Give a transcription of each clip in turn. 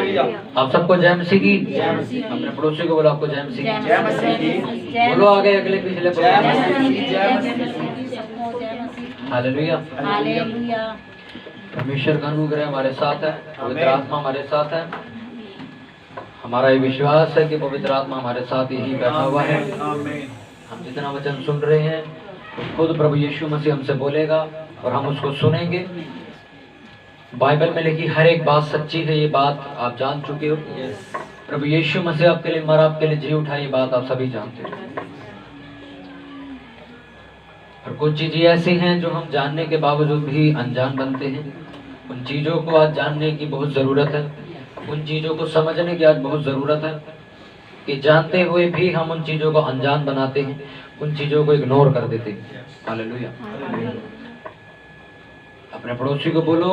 आप सबको जय मसीह की। अपने पड़ोसी को बोलो आपको जय मसीह की। जय मसीह की। बोलो आगे अगले पिछले जय मसीह की। जय मसीह की। हालेलुया। हालेलुया। परमेश्वर का अनुग्रह हमारे साथ है, पवित्र आत्मा हमारे साथ है। हमारा ये विश्वास है कि पवित्र आत्मा हमारे साथ यही बैठा हुआ है। हम जितना वचन सुन रहे हैं खुद प्रभु यीशु मसीह हमसे बोलेगा और हम उसको सुनेंगे। बाइबल में लिखी हर एक बात सच्ची है, ये बात आप जान चुके हो। प्रभु यीशु मसीह आपके लिए मरा, आपके लिए जी उठा, ये बात आप सभी जानते हो। और कुछ चीजें ऐसी हैं जो हम जानने के बावजूद भी अनजान बनते हैं। उन चीजों को आज जानने की बहुत जरूरत है, उन चीजों को समझने की आज बहुत जरूरत है कि जानते हुए भी हम उन चीजों को अनजान बनाते हैं, उन चीजों को इग्नोर कर देते हैं। हालेलुया। अपने पड़ोसी को बोलो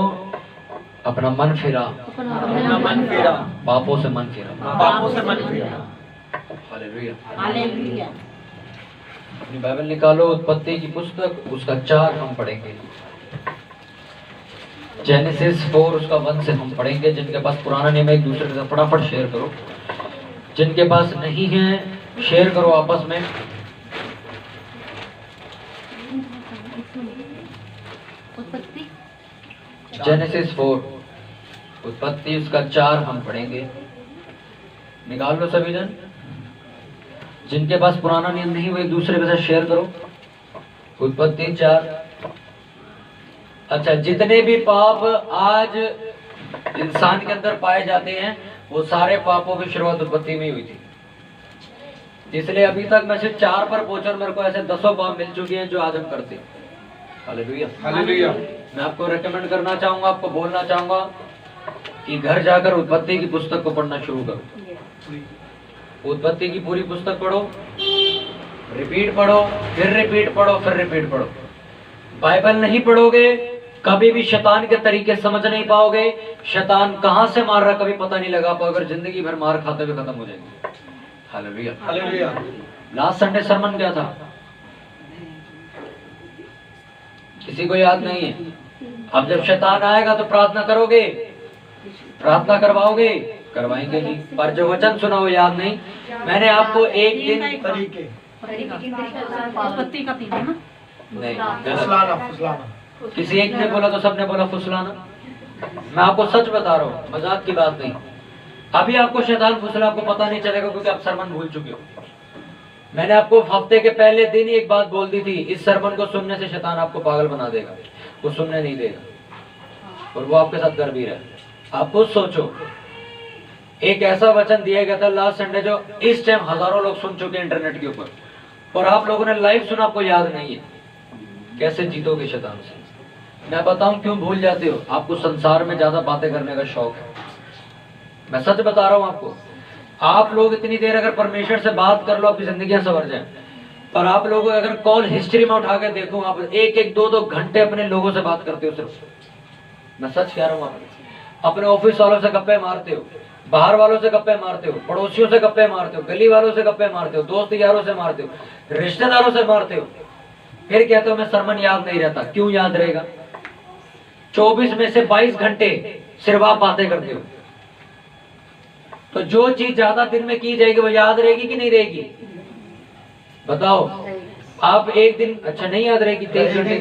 अपना मन फिरा, अपना मन फिरा, पापों से मन फिरा, पापों से मन फिरा। हालेलुया। हालेलुया। अपनी बाइबल निकालो, उत्पत्ति की पुस्तक उसका 4 हम पढ़ेंगे। जेनेसिस 4 उसका 1 से हम पढ़ेंगे। जिनके पास पुराना नियम है एक दूसरे के साथ फटाफट शेयर करो, जिनके पास नहीं है शेयर करो आपस में। जेनेसिस 4 उत्पत्ति उसका 4 हम पढ़ेंगे। निकाल लो सभी जन। जिनके पास पुराना नियम नहीं वो एक दूसरे के साथ शेयर करो। उत्पत्ति 4। अच्छा, जितने भी पाप आज इंसान के अंदर पाए जाते हैं वो सारे पापों की शुरुआत उत्पत्ति में ही हुई थी। इसलिए अभी तक मैं सिर्फ 4 पर पहुंचा और मेरे को ऐसे 10 पाप मिल चुके हैं जो आज हम करते हैं। हालेलुया। हालेलुया। मैं आपको रेकमेंड करना चाहूंगा, आपको बोलना चाहूंगा कि घर जाकर उत्पत्ति की पुस्तक को पढ़ना शुरू करो। उत्पत्ति की पूरी पुस्तक पढ़ो, रिपीट पढ़ो, फिर रिपीट पढ़ो, फिर रिपीट पढ़ो। बाइबल नहीं पढ़ोगे कभी भी शैतान के तरीके समझ नहीं पाओगे। शैतान कहां से मार रहा कभी पता नहीं लगा पाओगे और जिंदगी भर मार खाते हुए खत्म हो जाएंगे। Hallelujah. Hallelujah. Last Sunday sermon क्या था किसी को याद नहीं है? अब जब शैतान आएगा तो प्रार्थना करोगे, प्रार्थना करवाओगे, करवाएंगे नहीं। पर जो वचन सुना वो याद नहीं। मैंने आपको एक दिन तरीके उत्पत्ति का 3 है ना? नहीं, फुसलाना, फुसलाना। किसी एक ने बोला तो सबने बोला फुसलाना। मैं आपको सच बता रहा हूँ, मजाक की बात नहीं। अभी आपको शैतान फुसला आपको पता नहीं चलेगा क्योंकि आप सरमन भूल चुके हो। मैंने आपको हफ्ते के पहले दिन ही एक बात बोल दी थी, इस सरमन को सुनने से शैतान आपको पागल बना देगा, वो सुनने नहीं देगा और वो आपके साथ कर भी रहा है। आप खुद सोचो, एक ऐसा वचन दिया गया था लास्ट संडे जो इस टाइम हजारों लोग सुन चुके हैं इंटरनेट के ऊपर और आप लोगों ने लाइव सुना, आपको याद नहीं है। कैसे जीतोगे शैतान से? मैं बताऊं क्यों भूल जाते हो? आपको संसार में ज्यादा बातें करने का शौक है। मैं सच बता रहा हूं आपको। आप लोग इतनी देर अगर परमेश्वर से बात कर लो आपकी जिंदगियां संवर जाए, पर आप लोगों अगर कॉल हिस्ट्री में उठा के देखो आप 1-1, 2-2 घंटे अपने लोगों से बात करते हो सिर्फ। मैं सच कह रहा हूँ, आप अपने ऑफिस वालों से गप्पे मारते हो, बाहर वालों से गप्पे मारते हो, पड़ोसियों से गप्पे मारते हो, गली वालों से गप्पे मारते हो, दोस्त यारों से मारते हो, रिश्तेदारों से मारते हो, फिर कहते हो मैं सरमन याद नहीं रहता। क्यों याद रहेगा? 24 में से 22 घंटे सिर्फ आप बातें करते हो। तो जो चीज ज्यादा दिन में की जाएगी वो याद रहेगी कि नहीं रहेगी? बताओ। आप एक दिन अच्छा नहीं याद रहेगी 23 घंटे की।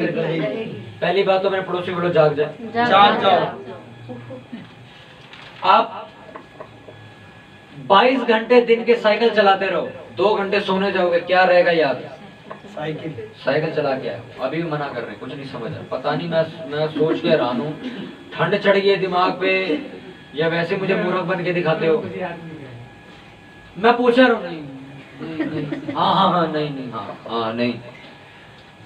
पहली बात तो मेरे पड़ोसी बोलो जाग जाए, जाग जाओ। आप 22 घंटे दिन के साइकिल चलाते रहो, 2 घंटे सोने जाओगे, क्या रहेगा याद? साइकिल। साइकिल चला के आए, अभी भी मना कर रहे हैं, कुछ नहीं समझ रहा। पता नहीं, मैं सोच के हैरान हूँ, ठंड चढ़ गई है दिमाग पे या वैसे मुझे मूर्ख बन के दिखाते हो? मैं पूछ रहा हूँ। नहीं, हाँ, नहीं, हाँ, नहीं।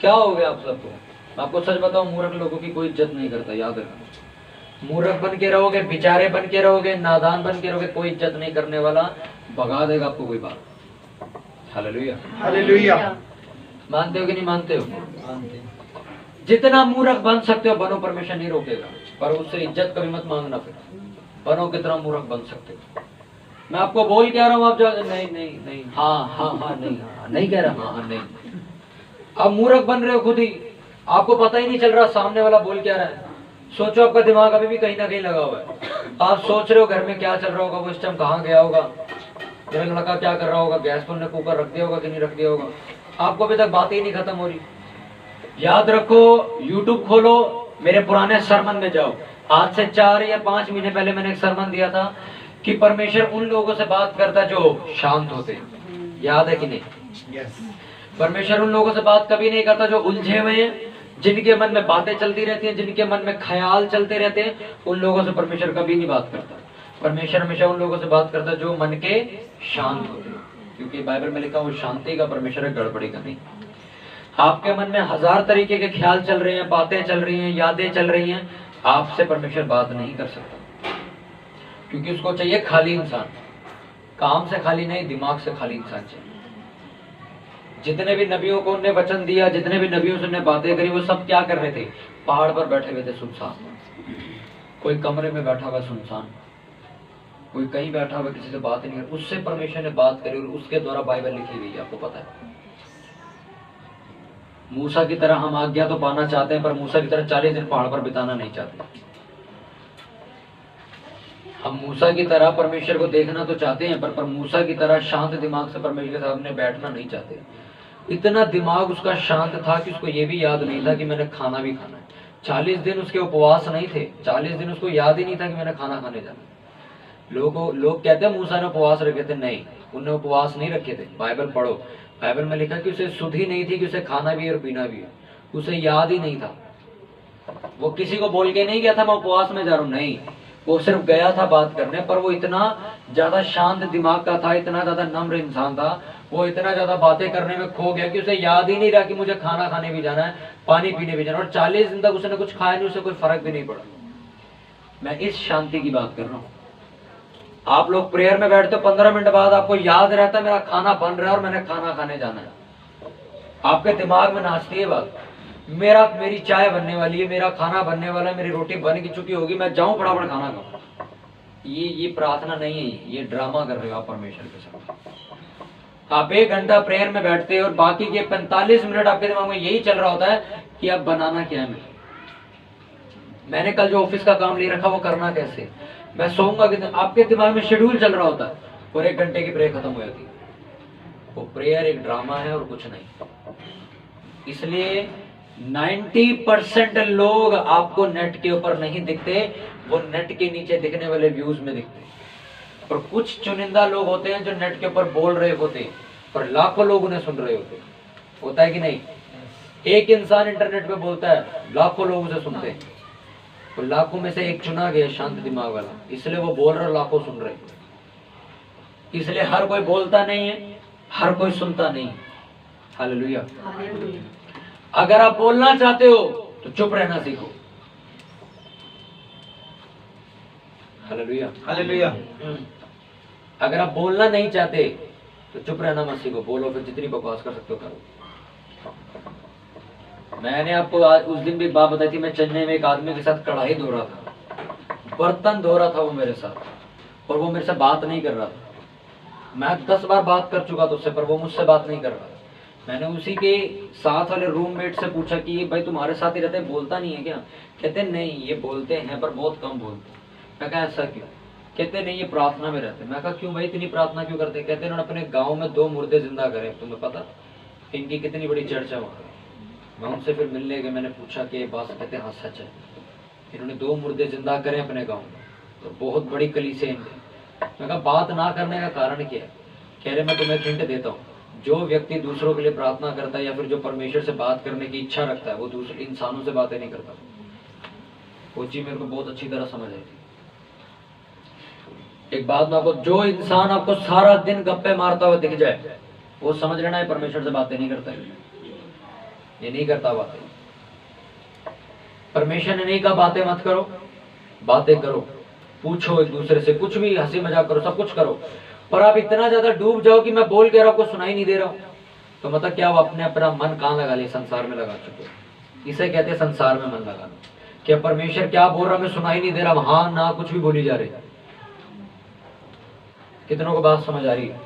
क्या हो गया आप सबको? मैं आपको सच बताऊं, मूर्ख लोगों की कोई इज्जत नहीं करता, याद रखना। मूर्ख बन के रहोगे, बेचारे बन के रहोगे, नादान बन के रहोगे, कोई इज्जत नहीं करने वाला भगा देगा आपको कोई बात। हालेलुया। हालेलुया। मानते हो कि नहीं मानते हो? जितना मूर्ख बन सकते हो बनो, परमेश्वर नहीं रोकेगा, पर उससे इज्जत कभी मत मांगना। फिर बनो कितना मूर्ख बन सकते हो। मैं आपको बोल क्या रहा हूँ, आप जो नहीं, हाँ, नहीं कह रहा, हाँ, नहीं। आप मूर्ख बन रहे हो खुद ही, आपको पता ही नहीं चल रहा सामने वाला बोल क्या रहा है। सोचो आपका दिमाग अभी भी कहीं ना कहीं लगा हुआ है। आप सोच रहे हो घर में क्या चल रहा होगा, वो इस टाइम कहाँ गया होगा, मेरा लड़का क्या कर रहा होगा, गैस पर ने कुकर रख दिया होगा कि नहीं रख दिया होगा। आपको अभी तक बात ही नहीं खत्म हो रही। याद रखो, यूट्यूब खोलो, मेरे पुराने सरमन में जाओ। आज से 4 या 5 महीने पहले मैंने एक सरमन दिया था कि परमेश्वर उन लोगों से बात करता है जो शांत होते हैं। याद है कि नहीं? परमेश्वर उन लोगों से बात कभी नहीं करता जो उलझे हुए हैं, जिनके मन में बातें चलती रहती हैं, जिनके मन में ख्याल चलते रहते हैं, उन लोगों से परमेश्वर कभी नहीं बात करता। परमेश्वर हमेशा उन लोगों से बात करता है जो मन के शांत होते हैं, क्योंकि बाइबल में लिखा वो शांति का परमेश्वर है, गड़बड़ी का नहीं। आपके मन में 1000 तरीके के ख्याल चल रहे हैं, बातें चल रही हैं, यादें चल रही हैं, आपसे परमेश्वर बात नहीं कर सकता, क्योंकि उसको चाहिए खाली इंसान। काम से खाली नहीं, दिमाग से खाली इंसान चाहिए। जितने भी नबियों को उन्होंने वचन दिया, जितने भी नबियों से उन्होंने बातें करी, वो सब क्या कर रहे थे? पहाड़ पर बैठे हुए थे सुनसान, कोई कमरे में बैठा हुआ सुनसान, कोई कहीं बैठा हुआ किसी से बात नहीं कर, उससे परमेश्वर ने बात करी और उसके द्वारा बाइबल लिखी गई। आपको पता है, मूसा की तरह हम आज्ञा तो पाना चाहते हैं, पर मूसा की तरह 40 दिन पहाड़ पर बिताना नहीं चाहते। हम मूसा की तरह परमेश्वर को देखना तो चाहते हैं, पर मूसा की तरह शांत दिमाग से परमेश्वर के सामने बैठना नहीं चाहते। इतना दिमाग उसका शांत था कि उसको ये भी याद नहीं था कि मैंने खाना भी खाना है। 40 दिन उसके उपवास नहीं थे, 40 दिन उसको याद ही नहीं था कि मैंने खाना खाने जाना है। लोग कहते हैं मूसा ने उपवास रखे थे, नहीं, उन्होंने उपवास नहीं रखे थे। बाइबल पढ़ो, बाइबल में लिखा कि उसे सुध ही नहीं थी कि उसे खाना भी है और पीना भी है, उसे याद ही नहीं था। वो किसी को बोल के नहीं गया था मैं उपवास में जा रहा हूँ, नहीं, वो सिर्फ गया था बात करने। पर वो इतना ज्यादा शांत दिमाग का था, इतना ज्यादा नम्र इंसान था, वो इतना ज्यादा बातें करने में खो गया कि उसे याद ही नहीं रहा कि मुझे खाना खाने भी जाना है, पानी पीने भी जाना है। और 40 दिन तक उसने कुछ खाया नहीं, उसे कोई फर्क भी नहीं पड़ा। मैं इस शांति की बात कर रहा हूँ। आप लोग प्रेयर में बैठते हो, 15 मिनट बाद आपको याद रहता है मेरा खाना बन रहा है और मैंने खाना खाने जाना है। आपके दिमाग में नाचती है बात, मेरी चाय बनने वाली है, मेरा खाना बनने वाला है, मेरी रोटी बन की चुकी होगी, मैं जाऊं फटाफट खाना खाऊं। ये प्रार्थना नहीं है, ये ड्रामा कर रहे हो आप परमेश्वर के साथ। आप 1 घंटा प्रेयर में बैठते हो और बाकी के 45 मिनट आपके दिमाग में यही चल रहा होता है कि अब बनाना क्या है, मैंने कल जो ऑफिस का काम ले रखा वो करना कैसे, मैं सोऊंगा कि। आपके दिमाग में शेड्यूल चल रहा होता है और 1 घंटे की प्रेयर खत्म हो जाती है। वो प्रेयर एक ड्रामा है और कुछ नहीं। इसलिए 90% लोग आपको नेट के ऊपर नहीं दिखते, वो नेट के नीचे दिखने वाले व्यूज में दिखते। और कुछ चुनिंदा लोग होते हैं जो नेट के ऊपर बोल रहे होते हैं पर लाखों लोग उन्हें सुन रहे होते। होता है कि नहीं? एक इंसान इंटरनेट पे बोलता है, लाखों लोग उसे सुनते हैं, तो लाखों में से एक चुना गया शांत दिमाग वाला, इसलिए वो बोल रहा, लाखों सुन रहे। इसलिए हर कोई बोलता नहीं है, हर कोई सुनता नहीं। हालेलुया। अगर आप बोलना चाहते हो तो चुप रहना सीखो। Hallelujah, hallelujah. अगर आप बोलना नहीं चाहते तो चुप रहना मत सीखो, बोलो, फिर जितनी बकवास कर सकते हो करो। मैंने आपको आज उस दिन भी एक बात बताई थी, मैं चेन्नई में एक आदमी के साथ कढ़ाई धो रहा था, बर्तन धो रहा था वो मेरे साथ, और वो मेरे से बात नहीं कर रहा था। मैं 10 बार बात कर चुका था उससे, पर वो मुझसे बात नहीं कर रहा था। मैंने उसी के साथ वाले रूममेट से पूछा कि भाई तुम्हारे साथ ही रहते हैं, बोलता नहीं है क्या? कहते नहीं, ये बोलते हैं पर बहुत कम बोलते। मैं कहा ऐसा क्यों? कहते नहीं, ये प्रार्थना में रहते। मैं कहा क्यों भाई, इतनी प्रार्थना क्यों करते? कहते इन्होंने अपने गाँव में 2 मुर्दे जिंदा करे, तुम्हें पता इनकी कितनी बड़ी चर्चा वहाँ। मैं उनसे फिर मिलने गए, मैंने पूछा कि बात, कहते हाँ सच है, इन्होंने 2 मुर्दे जिंदा करे अपने गाँव में, तो बहुत बड़ी कलीसिया इनकी। मैं कहा बात ना करने का कारण क्या है? कह रहे मैं तुम्हें हिंट देता हूँ, जो व्यक्ति दूसरों के लिए प्रार्थना करता है या फिर जो परमेश्वर से बात करने की इच्छा रखता है, वो दूसरे इंसानों से बातें नहीं करता। वो चीज मेरे को बहुत अच्छी तरह समझ आई थी। एक बात में आपको, जो इंसान आपको सारा दिन गप्पे मारता हुआ दिख जाए, वो समझ लेना है परमेश्वर से बातें नहीं करता है, ये नहीं करता बातें। परमेश्वर ने नहीं कहा बातें मत करो, बातें करो, पूछो एक दूसरे से, कुछ भी हंसी मजाक करो, सब कुछ करो। पर आप इतना ज्यादा डूब जाओ कि मैं बोल के आपको सुनाई नहीं दे रहा हूं, तो मतलब क्या आप अपने अपना मन कहां लगा लिया? संसार में लगा चुके हो। इसे कहते हैं संसार में मन लगाना। क्या परमेश्वर क्या बोल रहा मैं सुनाई नहीं दे रहा, हाँ ना कुछ भी बोली जा रही। कितनों को बात समझ आ रही है?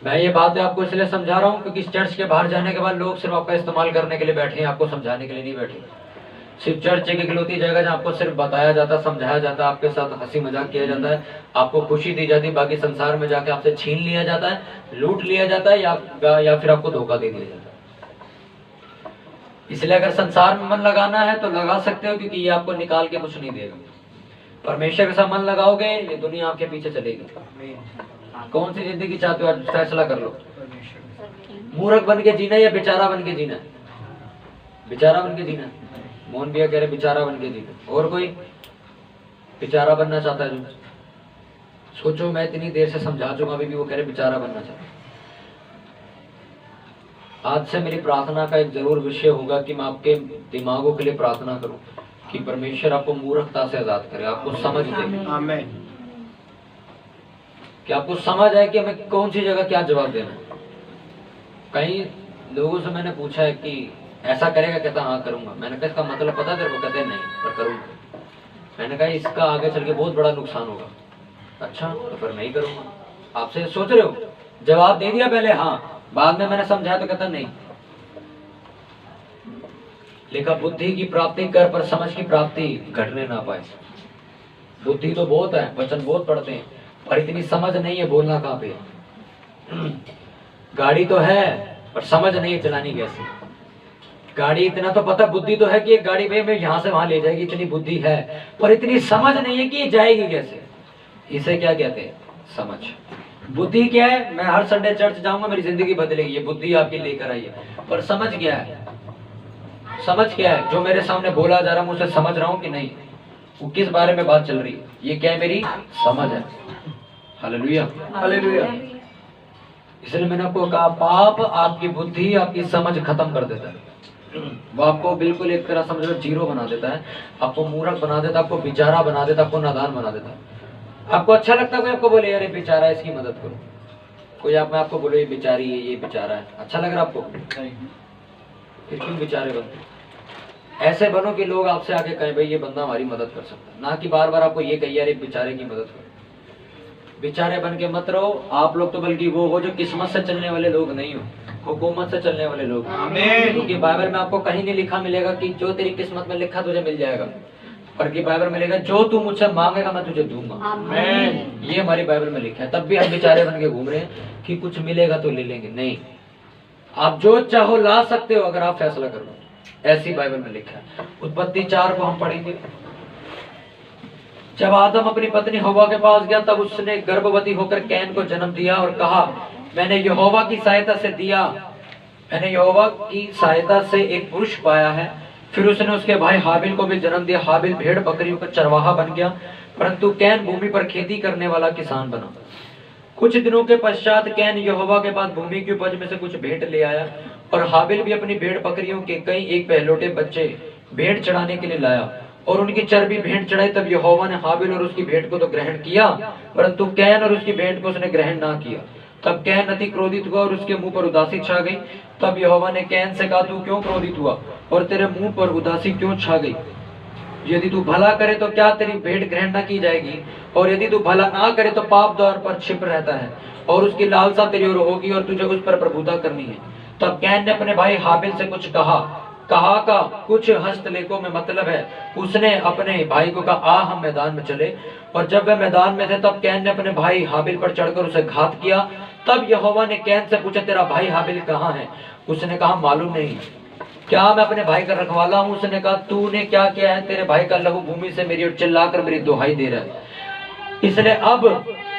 मैं ये बातें आपको इसलिए समझा रहा हूं क्योंकि इस चर्च के बाहर जाने के बाद लोग सिर्फ आपका इस्तेमाल करने के लिए बैठे हैं, आपको समझाने के लिए नहीं बैठे। सिर्फ चर्च एक इकलौती जगह जहाँ आपको सिर्फ बताया जाता, समझाया जाता, आपके साथ हंसी मजाक किया जाता है, आपको खुशी दी जाती है, बाकी संसार में जाके आपसे छीन लिया जाता है, लूट लिया जाता है, या फिर आपको धोखा दे दिया जाता है। इसलिए अगर संसार में मन लगाना है तो लगा सकते हो, क्योंकि ये आपको निकाल के कुछ नहीं देगा। परमेश्वर के साथ मन लगाओगे, ये दुनिया आपके पीछे चलेगी। कौन सी जिंदगी चाहते हो, आज फैसला कर लो। मूर्ख बन के जीना या बेचारा बन के जीना? बेचारा बन के जीना। मोहन भैया कह रहे बेचारा बन के जीना। और कोई बेचारा बनना चाहता है जो? सोचो, मैं इतनी देर से समझा चुका, अभी भी वो कह रहे बेचारा बनना चाहता है। आज से मेरी प्रार्थना का एक जरूर विषय होगा कि मैं आपके दिमागों के लिए प्रार्थना करूं कि परमेश्वर आपको मूर्खता से आजाद करे, आपको समझ दे। आमीन। कि आपको समझ आए कि हमें कौन सी जगह क्या जवाब देना है। कई लोगों से मैंने पूछा है कि ऐसा करेगा, कहता हाँ करूंगा। मैंने कहा इसका मतलब पता तेरे को? कहते नहीं, पर करूंगा। मैंने कहा इसका आगे चल के बहुत बड़ा नुकसान होगा। अच्छा, तो फिर नहीं करूंगा। आपसे सोच रहे हो, जवाब दे दिया पहले हाँ, बाद में मैंने समझाया तो कहता नहीं। लिखा बुद्धि की प्राप्ति कर, पर समझ की प्राप्ति घटने ना पाए। बुद्धि तो बहुत है, वचन बहुत पढ़ते हैं, पर इतनी समझ नहीं है, बोलना कहाँ पे है। गाड़ी तो है पर समझ नहीं है चलानी कैसे। गाड़ी इतना तो पता, बुद्धि तो है कि एक गाड़ी में यहाँ से वहां ले जाएगी, इतनी बुद्धि है, पर इतनी समझ नहीं है कि ये जाएगी कैसे। इसे क्या कहते हैं? समझ। बुद्धि क्या है? मैं हर संडे चर्च जाऊंगा, मेरी जिंदगी बदलेगी, ये बुद्धि आपकी लेकर आई है। पर समझ क्या है? समझ क्या है? जो मेरे सामने बोला जा रहा है, मैं उसे समझ रहा हूँ कि नहीं? वो किस बारे में बात चल रही है, ये क्या है? मेरी समझ है। Hallelujah, hallelujah. इसलिए मैंने आपको कहा, पाप आपकी बुद्धि, आपकी समझ खत्म कर देता है। वो आपको बिल्कुल एक तरह समझ लो जीरो बना देता है, आपको मूर्ख बना देता है, आपको बेचारा बना देता है, आपको नादान बना देता है। आपको अच्छा लगता है कोई आपको बोले यार ये बेचारा है, इसकी मदद करो। कोई आप में आपको बोले ये बेचारी है, ये बेचारा है, अच्छा लग रहा है आपको? फिर क्यों बेचारे बनते? ऐसे बनो कि लोग आपसे आके कहें भाई ये बंदा हमारी मदद कर सकता है, ना कि बार बार आपको ये कहिए यार बेचारे की मदद करो। बेचारे बन के मत रहो आप लोग, तो बल्कि वो हो जो किस्मत से चलने वाले लोग नहीं हो, हुकूमत से चलने वाले लोग। क्योंकि बाइबल में आपको कहीं नहीं लिखा मिलेगा कि जो तेरी किस्मत में लिखा तुझे मिल जाएगा, बल्कि बाइबल में लिखा जो तू मुझसे मांगेगा मैं तुझे दूंगा। ये हमारी बाइबल में लिखा है। तब भी हम बेचारे बन के घूम रहे हैं कि कुछ मिलेगा तो ले लेंगे। नहीं, आप जो चाहो ला सकते हो अगर आप फैसला कर लो, ऐसी बाइबल में लिखा है। उत्पत्ति 4 को हम पढ़ेंगे। जब आदम अपनी पत्नी हव्वा के पास गया, तब उसने गर्भवती होकर कैन को जन्म दिया और कहा मैंने यहोवा की सहायता से दिया, मैंने यहोवा की सहायता से एक पुरुष पाया है। फिर उसने उसके भाई हाबिल को भी जन्म दिया। हाबिल भेड़ बकरियों का चरवाहा बन गया, परंतु कैन भूमि पर खेती करने वाला किसान बना। कुछ दिनों के पश्चात कैन यहोवा के पास भूमि की उपज में से कुछ भेंट ले आया, और हाबिल भी अपनी भेड़ बकरियों के कई एक पहलोटे बच्चे भेंट चढ़ाने के लिए लाया, और उनकी चर्बी भेंट चढ़ाई। तब यहोवा ने हाबिल और उसकी भेंट को तो ग्रहण किया, परंतु कैन और उसकी भेंट को उसने ग्रहण ना किया। तब कैन अति क्रोधित हुआ और उसके मुंह पर उदासी छा गई। तब यहोवा ने कैन से कहा, तू क्यों क्रोधित हुआ और तेरे मुंह पर उदासी क्यों छा गई? यदि तू भला करे तो क्या तेरी भेंट ग्रहण न की जाएगी, और यदि तू भला ना करे तो पाप द्वार पर छिप रहता है, और उसकी लालसा तेरी ओर होगी और तुझे उस पर प्रभुता करनी है। तब कैन ने अपने भाई हाबिल से कुछ कहा का कुछ हस्तलेखों में मतलब है। उसने अपने भाई को कहा, आ हम मैदान में चले। और जब वे मैदान में थे, तब कैन ने अपने भाई हाबिल पर चढ़कर उसे घात किया। तब यहोवा ने कैन से पूछा, तेरा भाई हाबिल कहाँ है? उसने कहा, मालूम नहीं, क्या मैं अपने भाई का रखवाला हूँ? उसने कहा, तूने क्या किया है? तेरे भाई का लहू भूमि से मेरी ओर चिल्लाकर मेरी दुहाई दे रहा है। इसलिए अब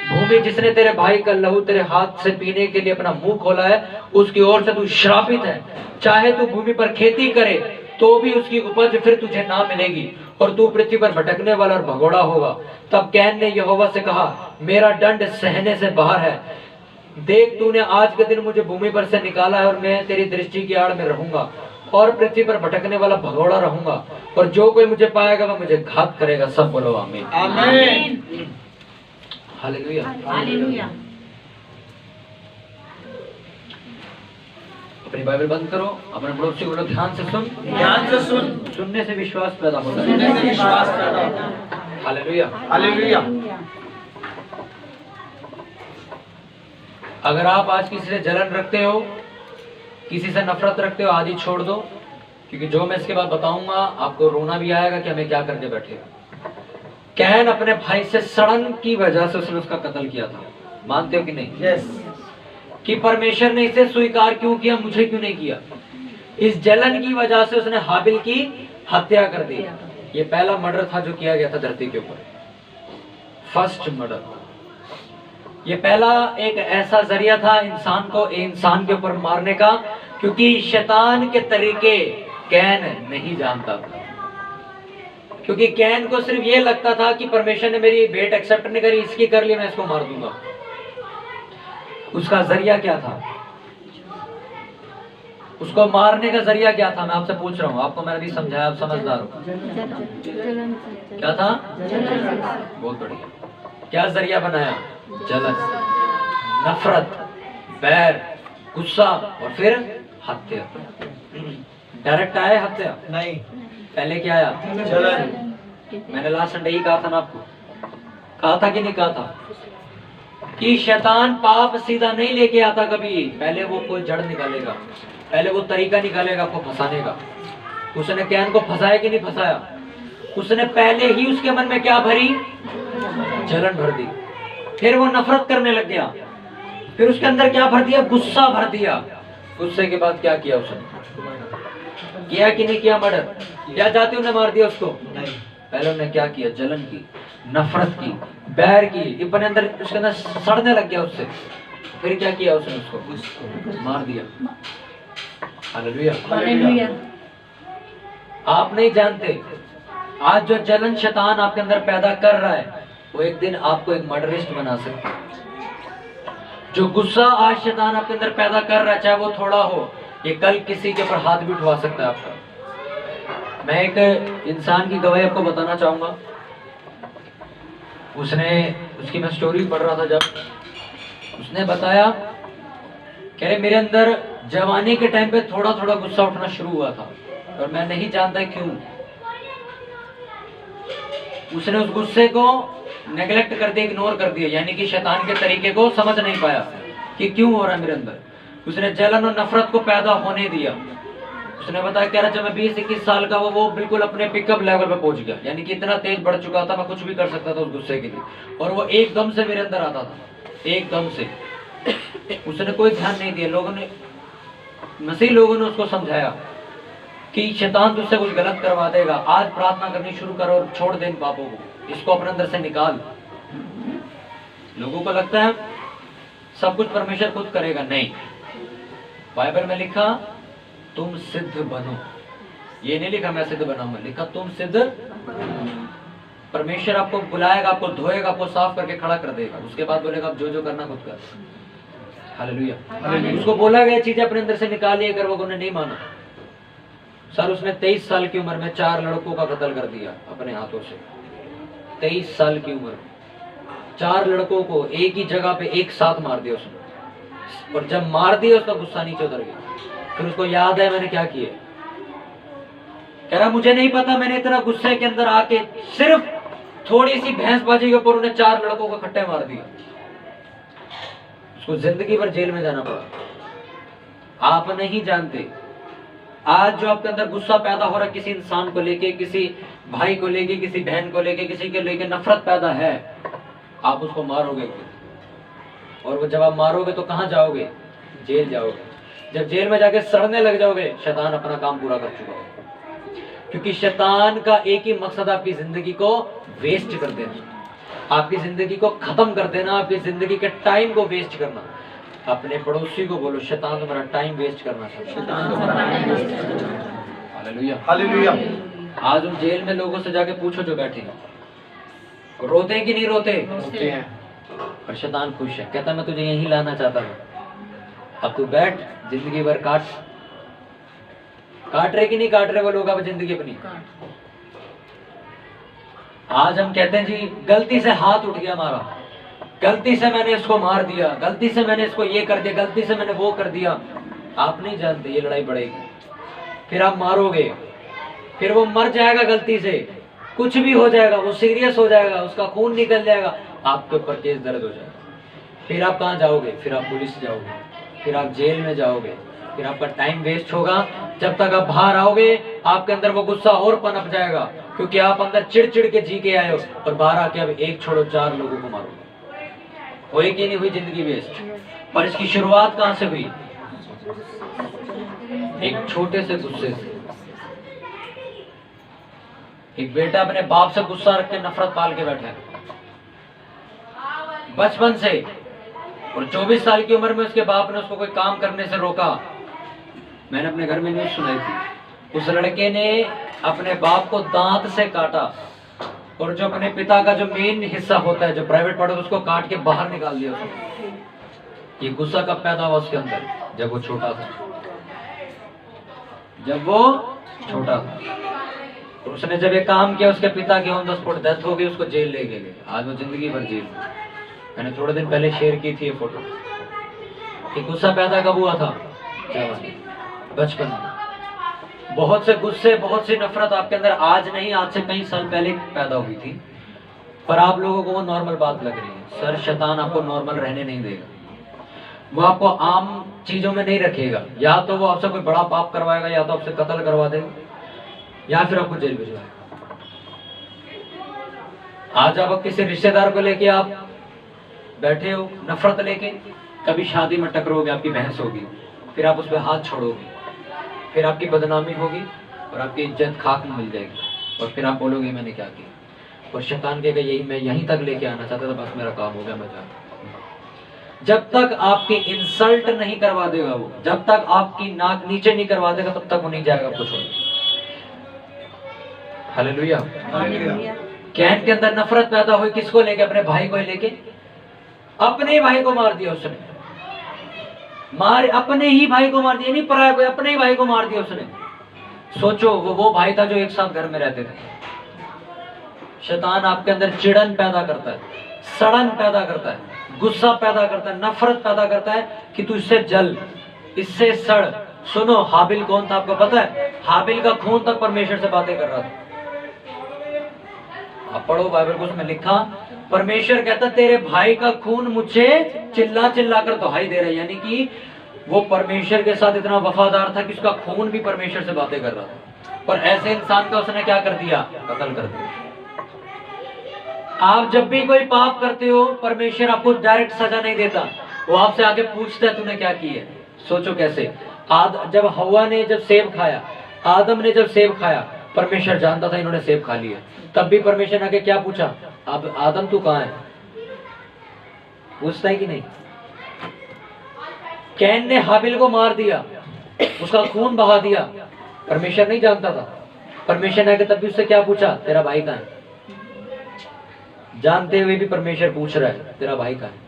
भूमि जिसने तेरे भाई का लहू तेरे हाथ से पीने के लिए अपना मुंह खोला है, उसकी ओर से तू श्रापित है। चाहे तू भूमि पर खेती करे तो भी उसकी उपज फिर तुझे ना मिलेगी, और तू पृथ्वी पर भटकने वाला और भगोड़ा होगा। तब कैन ने यहोवा से कहा, मेरा दंड सहने से बाहर है। देख, तूने आज के दिन मुझे भूमि पर से निकाला है, और मैं तेरी दृष्टि की आड़ में रहूंगा और पृथ्वी पर भटकने वाला भगोड़ा रहूंगा, और जो कोई मुझे पाएगा वह मुझे घात करेगा। सब बोलो आमीन। आमीन। हालेलुया। हालेलुया। अपनी बाइबल बंद करो, अपने पड़ोसी को बोलो ध्यान से सुन। ध्यान से सुन। सुनने से विश्वास पैदा होता है। सुनने से विश्वास पैदा होता है। हालेलुया। हालेलुया। अगर आप आज किसी से जलन रखते हो, किसी से नफरत रखते हो, आज ही छोड़ दो। क्योंकि जो मैं इसके बाद बताऊंगा आपको रोना भी आएगा कि हमें क्या करके बैठे। कैन अपने भाई से सड़न की वजह से उसने उसका कत्ल किया था, मानते हो कि नहीं? Yes. कि परमेश्वर ने इसे स्वीकार क्यों किया, मुझे क्यों नहीं किया? इस जलन की वजह से उसने हाबिल की हत्या कर दी। ये पहला मर्डर था जो किया गया था धरती के ऊपर, फर्स्ट मर्डर। ये पहला एक ऐसा जरिया था इंसान के ऊपर मारने का, क्योंकि शैतान के तरीके कैन नहीं जानता था। क्योंकि कैन को सिर्फ ये लगता था कि परमेश्वर ने मेरी भेंट एक्सेप्ट नहीं करी, इसकी कर ली, मैं इसको मार दूंगा। उसका जरिया क्या था? उसको मारने का जरिया क्या था? मैं आपसे पूछ रहा हूँ, आपको मैंने भी समझाया, आप समझदार हो। क्या था? बहुत बढ़िया। क्या जरिया बनाया? जलन, नफरत, बैर, गुस्सा और फिर हत्या। डायरेक्ट आया हत्या? नहीं, पहले क्या आया? जलन। मैंने लास्ट संडे ही कहा था ना आपको, कहा था कि नहीं कहा था कि शैतान पाप सीधा नहीं लेके आता कभी, पहले वो कोई जड़ निकालेगा, पहले वो तरीका निकालेगा आपको फंसाने का। उसने कैन को फंसाया कि नहीं फंसाया? उसने पहले ही उसके मन में क्या भरी? जलन भर दी। फिर वो नफरत करने लग गया, फिर उसके अंदर क्या भर दिया? गुस्सा भर दिया। गुस्से के बाद क्या किया उसने? किया कि नहीं किया मर्डर? या जाते उन्हें मार दिया उसको? नहीं, पहले उन्होंने क्या किया? जलन की, नफरत की, बैर की, अपने अंदर उसके अंदर सड़ने लग गया उससे। फिर क्या किया उसने? उसको मार दिया। हालेलुया। हालेलुया। आप नहीं जानते, आज जो जलन शैतान आपके अंदर पैदा कर रहा है, वो एक दिन आपको एक मर्डरिस्ट बना सकता है। जो गुस्सा आज शैतान आपके अंदर पैदा कर रहा है, चाहे वो थोड़ा हो, ये कल किसी के ऊपर हाथ भी उठवा सकता है आपका। मैं एक इंसान की गवाही आपको बताना चाहूंगा। उसकी मैं स्टोरी पढ़ रहा था, जब उसने बताया, कह रहे मेरे अंदर जवानी के टाइम पे थोड़ा थोड़ा गुस्सा उठना शुरू हुआ था और मैं नहीं जानता क्यों। उसने उस गुस्से को नेग्लेक्ट कर दिया, इग्नोर कर दिया, यानी कि शैतान के तरीके को समझ नहीं पाया कि क्यों हो रहा है मेरे अंदर। उसने जलन और नफरत को पैदा होने दिया। उसने बताया, कह रहा जब मैं 20-21 साल का वो बिल्कुल अपने पिकअप लेवल पे पहुंच गया, यानी कि इतना तेज बढ़ चुका था, मैं कुछ भी कर सकता था उस गुस्से के लिए, और वो एकदम से मेरे अंदर आता था, एकदम से। उसने कोई ध्यान नहीं दिया। मसीह लोगों ने उसको समझाया कि शैतान तुझसे कुछ गलत करवा देगा, आज प्रार्थना करनी शुरू करो और छोड़ दे इन पापों को, इसको अपने अंदर से निकाल। लोगों को लगता है सब कुछ परमेश्वर खुद करेगा, नहीं। बाइबल में लिखा तुम सिद्ध बनो, ये नहीं लिखा मैं सिद्ध बनाऊंगा, लिखा तुम सिद्ध। परमेश्वर आपको बुलाएगा, आपको धोएगा, आपको साफ करके खड़ा कर देगा, उसके बाद बोलेगा आप जो जो करना खुद कर। हालेलुया। उसको बोला गया चीजें अपने अंदर से निकालिए, अगर वो उन्होंने नहीं माना। सर उसने 23 साल की उम्र में 4 लड़कों का कत्ल कर दिया अपने हाथों से। 23 साल की उम्र, 4 लड़कों को एक ही जगह पे एक साथ मार दिया उसने, और जब मार दिया उसका गुस्सा नीचे उतर गया। फिर उसको याद है मैंने क्या किया। कह रहा मुझे नहीं पता, मैंने इतना गुस्से के अंदर आके सिर्फ थोड़ी सी भैंसबाजी के ऊपर उन्हें 4 लड़कों को खट्टे मार दिया। उसको जिंदगी भर जेल में जाना पड़ा। आप नहीं जानते, आज जो आपके अंदर गुस्सा पैदा हो रहा है किसी इंसान को लेके, किसी भाई को लेके, किसी बहन को लेके, किसी के लेके नफरत पैदा है, आप उसको मारोगे, और वो जब आप मारोगे तो कहां जाओगे? जेल जाओगे। जब जेल में जाके सड़ने लग जाओगे, शैतान अपना काम पूरा कर चुका है। क्योंकि शैतान का एक ही मकसद आपकी जिंदगी को वेस्ट कर देना, आपकी जिंदगी को खत्म कर देना, आपकी जिंदगी के टाइम को वेस्ट करना। अपने पड़ोसी को बोलो, शैतान तुम्हारा टाइम वेस्ट करना चाहता है। हालेलुया। हालेलुया। आज उन जेल में लोगों से जाके पूछो जो बैठे हैं, रोते कि नहीं रोते? होते हैं। और शैतान खुश है, कहता मैं तुझे यहीं लाना चाहता था, अब तू बैठ, जिंदगी भर काट रहे कि नहीं काट रहे वो लोग अब जिंदगी अपनी। आज हम कहते हैं जी गलती से हाथ उठ गया हमारा, गलती से मैंने इसको मार दिया, गलती से मैंने इसको ये कर दिया, गलती से मैंने वो कर दिया। आप नहीं जानते ये लड़ाई बढ़ेगी, फिर आप मारोगे, फिर वो मर जाएगा गलती से, कुछ भी हो जाएगा, वो सीरियस हो जाएगा, उसका खून निकल जाएगा, आपके ऊपर केस दर्द हो जाएगा। फिर आप कहाँ जाओगे? फिर आप पुलिस जाओगे, फिर आप जेल में जाओगे, फिर आपका टाइम वेस्ट होगा। जब तक आप बाहर आओगे आपके अंदर वो गुस्सा और पनप जाएगा, क्योंकि आप अंदर चिड़ चिड़ के जी के आए हो और बाहर आके अब एक छोड़ो 4 लोगों को मारोगे। हुई कि नहीं हुई जिंदगी वेस्ट? पर इसकी शुरुआत कहां से हुई? एक छोटे से गुस्से से। एक बेटा अपने बाप से गुस्सा रख के नफरत पाल के बैठा है बचपन से, और 24 साल की उम्र में उसके बाप ने उसको कोई काम करने से रोका। मैंने अपने घर में न्यूज सुनाई थी, उस लड़के ने अपने बाप को दांत से काटा, और जो अपने पिता का जो मेन हिस्सा होता है, जो प्राइवेट पार्ट, उसको काट के बाहर निकाल दिया उसने। ये गुस्सा कब पैदा हुआ उसके अंदर? जब वो छोटा था, जब वो छोटा था। तो उसने जब ये काम किया, उसके पिता की ऑन द स्पॉट डेथ हो गई, उसको जेल ले गए। आज वो जिंदगी भर जेल में। मैंने थोड़े दिन पहले शेयर की थी ये फोटो। ये गुस्सा पैदा कब हुआ था? बचपन में। बहुत से गुस्से, बहुत सी नफरत आपके अंदर आज नहीं, आज से कई साल पहले पैदा हुई थी, पर आप लोगों को वो नॉर्मल बात लग रही है। सर, शैतान आपको नॉर्मल रहने नहीं देगा, वो आपको आम चीजों में नहीं रखेगा। या तो वो आपसे कोई बड़ा पाप करवाएगा, या तो आपसे कत्ल करवा देगा, या फिर आपको जेल भिजवाएगा। आज आप किसी रिश्तेदार को लेके आप बैठे हो नफरत लेके, कभी शादी में टकरोगे, आपकी बहस होगी, फिर आप उस पर हाथ छोड़ोगे, फिर आपकी बदनामी होगी और आपकी इज्जत खाक में मिल जाएगी, और फिर आप बोलोगे मैंने क्या किया। और शैतान कहेगा यही मैं यहीं तक लेके आना चाहता था, बस मेरा काम हो गया, मैं जा। जब तक आपकी इंसल्ट नहीं करवा देगा वो, जब तक आपकी नाक नीचे नहीं करवा देगा, तब तक वो नहीं जाएगा आपको छोड़। हालेलुया। कैन के अंदर नफरत पैदा हुई, किसको लेके? अपने भाई को लेके। अपने ही भाई को मार दिया उसने, अपने ही भाई को मार दिया, नहीं पराया कोई, अपने ही भाई को मार दिया उसने। सोचो, वो भाई था जो एक साथ घर में रहते थे। शैतान आपके अंदर चिड़न पैदा करता है, सड़न पैदा करता है, गुस्सा पैदा करता है, नफरत पैदा करता है कि तू इससे जल, इससे सड़। सुनो, हाबिल कौन था आपको पता है? हाबिल का खून तक परमेश्वर से बातें कर रहा था। आप पढ़ो बाइबल को, उसमें लिखा, परमेश्वर कहता तेरे भाई का खून मुझे चिल्ला चिल्ला कर दुहाई दे रहा है। यानी कि वो परमेश्वर के साथ इतना वफादार था कि उसका खून भी परमेश्वर से बातें कर रहा था, पर ऐसे इंसान का उसने क्या कर दिया? कत्ल कर दिया। आप जब भी कोई पाप करते हो, परमेश्वर आपको डायरेक्ट सजा नहीं देता, वो आपसे आके पूछता है तूने क्या किया। सोचो कैसे। जब हवा ने जब सेब खाया, आदम ने जब सेब खाया, परमेश्वर जानता था इन्होंने सेब खा लिया, तब भी परमेश्वर ने आके क्या पूछा? अब आदम तू कहां है? पूछता है कि नहीं? कैन ने हाबिल को मार दिया, उसका खून बहा दिया, परमेश्वर नहीं जानता था। परमेश्वर ने आके तब भी उससे क्या पूछा? तेरा भाई कहां है? जानते हुए भी परमेश्वर पूछ रहा है तेरा भाई कहां है।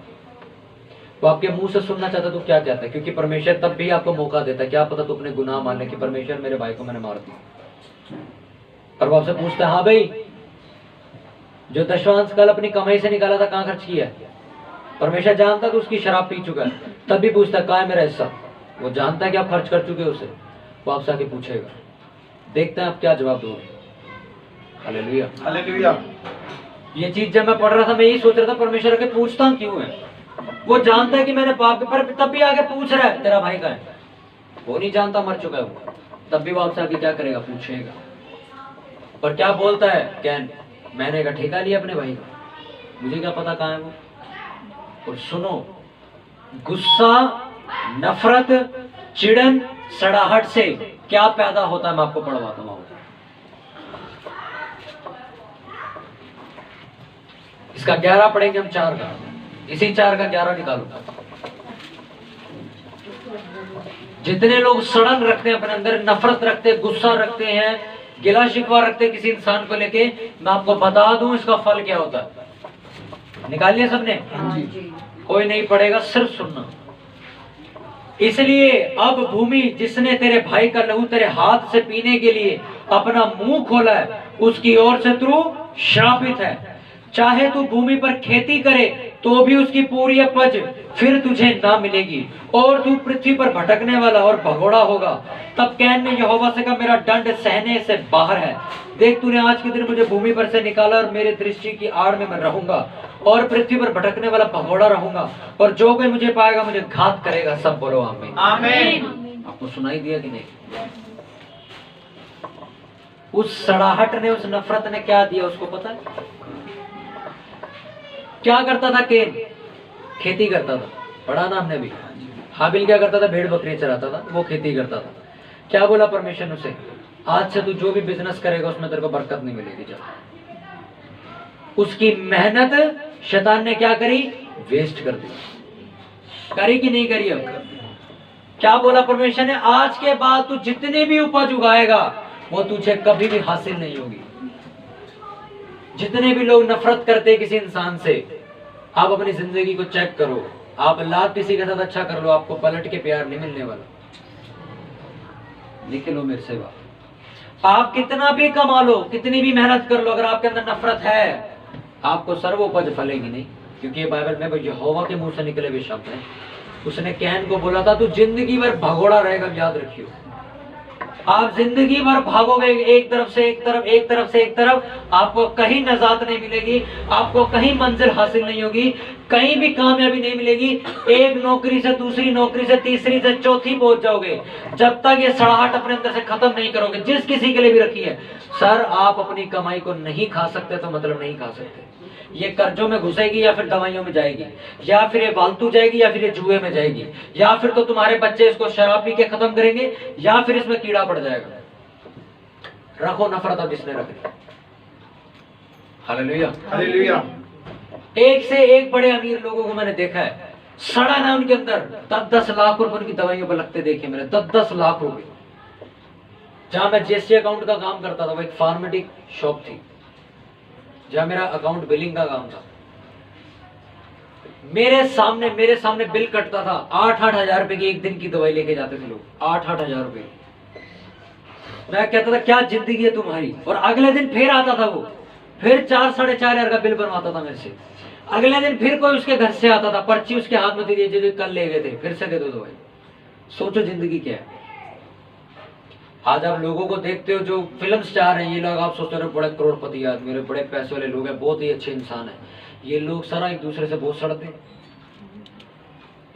वो आपके मुंह से सुनना चाहता तो क्या कहता है? क्योंकि परमेश्वर तब भी आपको मौका देता है, क्या पता तो अपने गुनाह मान ले कि परमेश्वर मेरे भाई को मैंने मार दिया। पर वो आपसे पूछता है, हाँ भाई, जो दशवांश कल अपनी कमाई से निकाला था कहां खर्च किया? परमेश्वर जानता तो उसकी शराब पी चुका है, तब भी पूछता है कहां है मेरा हिस्सा। वो जानता है कि आप खर्च कर चुके हो उसे, वो आपसे आके पूछेगा। देखते हैं आप क्या जवाब दोगे। Hallelujah, hallelujah. ये चीज जब मैं पढ़ रहा था, मैं यही सोच रहा था परमेश्वर के पूछता क्यों है। वो जानता है कि मैंने पाप, पर तब भी आगे पूछ रहा है तेरा भाई कहां है। वो नहीं जानता, मर चुका है वो, तब भी वो आपसे आगे क्या करेगा? पूछेगा। और क्या बोलता है कैन? मैंने का ठेका लिया अपने भाई का, मुझे क्या पता कहां है वो। और सुनो, गुस्सा, नफरत, चिड़न, सड़ाहट से क्या पैदा होता है, मैं आपको पढ़वाता हूं। इसका 11 पढ़ेंगे हम, 4 का, इसी 4 का 11 निकालो। जितने लोग सड़न रखते हैं अपने अंदर, नफरत रखते हैं, गुस्सा रखते हैं, गिला शिकवा रखते हैं किसी इंसान को लेके, मैं आपको बता दूं इसका फल क्या होता है। निकाल लिया सबने? कोई नहीं पढ़ेगा, सिर्फ सुनना। इसलिए अब भूमि जिसने तेरे भाई का लहू तेरे हाथ से पीने के लिए अपना मुंह खोला है, उसकी ओर से तू श्रापित है। चाहे तू भूमि पर खेती करे तो भी उसकी पूरी उपज फिर तुझे ना मिलेगी, और तू पृथ्वी पर भटकने वाला और भगोड़ा होगा। तब कैन ने यहोवा से कहा, मेरा दंड सहने से बाहर है। देख, तूने आज के दिन मुझे भूमि पर से निकाला, और मेरे दृष्टि की आड़ में मैं रहूंगा, और पृथ्वी पर भटकने वाला भगोड़ा रहूंगा, और जो कोई मुझे पाएगा मुझे घात करेगा। सब बोलो आमीन। आमीन। आपको सुनाई दिया कि नहीं? उस सड़ाहट ने, उस नफरत ने क्या दिया उसको पता है? क्या करता था केन? खेती करता था, पढ़ा ना हमने भी। हाबिल क्या करता था? भेड़ बकरी चराता था, वो खेती करता था। क्या बोला परमेश्वर ने उसे? आज से तू जो भी बिजनेस करेगा उसमें तेरे को बरकत नहीं मिलेगी। जब उसकी मेहनत शैतान ने क्या करी? वेस्ट कर दी। करी कि नहीं करी? अब क्या बोला परमेश्वर ने? आज के बाद तू जितनी भी उपज उगाएगा वो तुझे कभी भी हासिल नहीं होगी। जितने भी लोग नफरत करते हैं किसी इंसान से, आप अपनी जिंदगी को चेक करो। आप लाख किसी के साथ अच्छा कर लो, आपको पलट के प्यार नहीं मिलने वाला। लिख लो मेरे से बात। आप कितना भी कमा लो, कितनी भी मेहनत कर लो, अगर आपके अंदर नफरत है, आपको सर्वोपज फलेगी नहीं। क्योंकि ये बाइबल में यहोवा के मुंह से निकले हुए शब्द हैं। उसने कैन को बोला था तू जिंदगी भर भगोड़ा रहेगा, याद रखियो। आप जिंदगी भर भागोगे एक तरफ से एक तरफ, एक तरफ से एक तरफ, आपको कहीं नजात नहीं मिलेगी, आपको कहीं मंजिल हासिल नहीं होगी, कहीं भी कामयाबी नहीं मिलेगी। एक नौकरी से दूसरी नौकरी से तीसरी से चौथी पहुंच जाओगे, जब तक ये सड़ाहट अपने अंदर से खत्म नहीं करोगे जिस किसी के लिए भी रखी है। सर आप अपनी कमाई को नहीं खा सकते तो मतलब नहीं खा सकते। ये कर्जों में घुसेगी या फिर दवाइयों में जाएगी, या फिर ये फालतू जाएगी, या फिर ये जुए में जाएगी, या फिर तो तुम्हारे बच्चे इसको शराब पी के खत्म करेंगे, या फिर इसमें कीड़ा पड़ जाएगा। रखो नफरत अब जिसने रखी। Hallelujah, hallelujah. एक से एक बड़े अमीर लोगों को मैंने देखा है, सड़ा ना उनके अंदर 10-10 लाख रुपए उनकी दवाइयों पर लगते देखे मैंने। 10-10 लाख रुपए। जहां मैं जीएसटी अकाउंट का काम करता था, वो एक फार्मेटिक शॉप थी जहां मेरा अकाउंट बिलिंग का काम था। मेरे सामने बिल कटता था। 8-8 हजार रुपए की एक दिन की दवाई लेके जाते थे लोग। 8-8 हजार रुपए। मैं कहता था क्या जिंदगी है तुम्हारी। और अगले दिन फिर आता था वो, फिर 4-4.5 हजार का बिल बनवाता था मेरे से। अगले दिन फिर कोई उसके घर से आता था, पर्ची उसके हाथ में दे दी, जो कल ले गए थे, फिर से दे दो दवाई। सोचो जिंदगी क्या है। आज आप लोगों को देखते हो जो फिल्म स्टार हैं, ये लोग आप सोचते हो बड़े करोड़पति आदमी, मेरे बड़े पैसे वाले लोग हैं, बहुत ही अच्छे इंसान हैं। ये लोग सारा एक दूसरे से बहुत सड़ते हैं।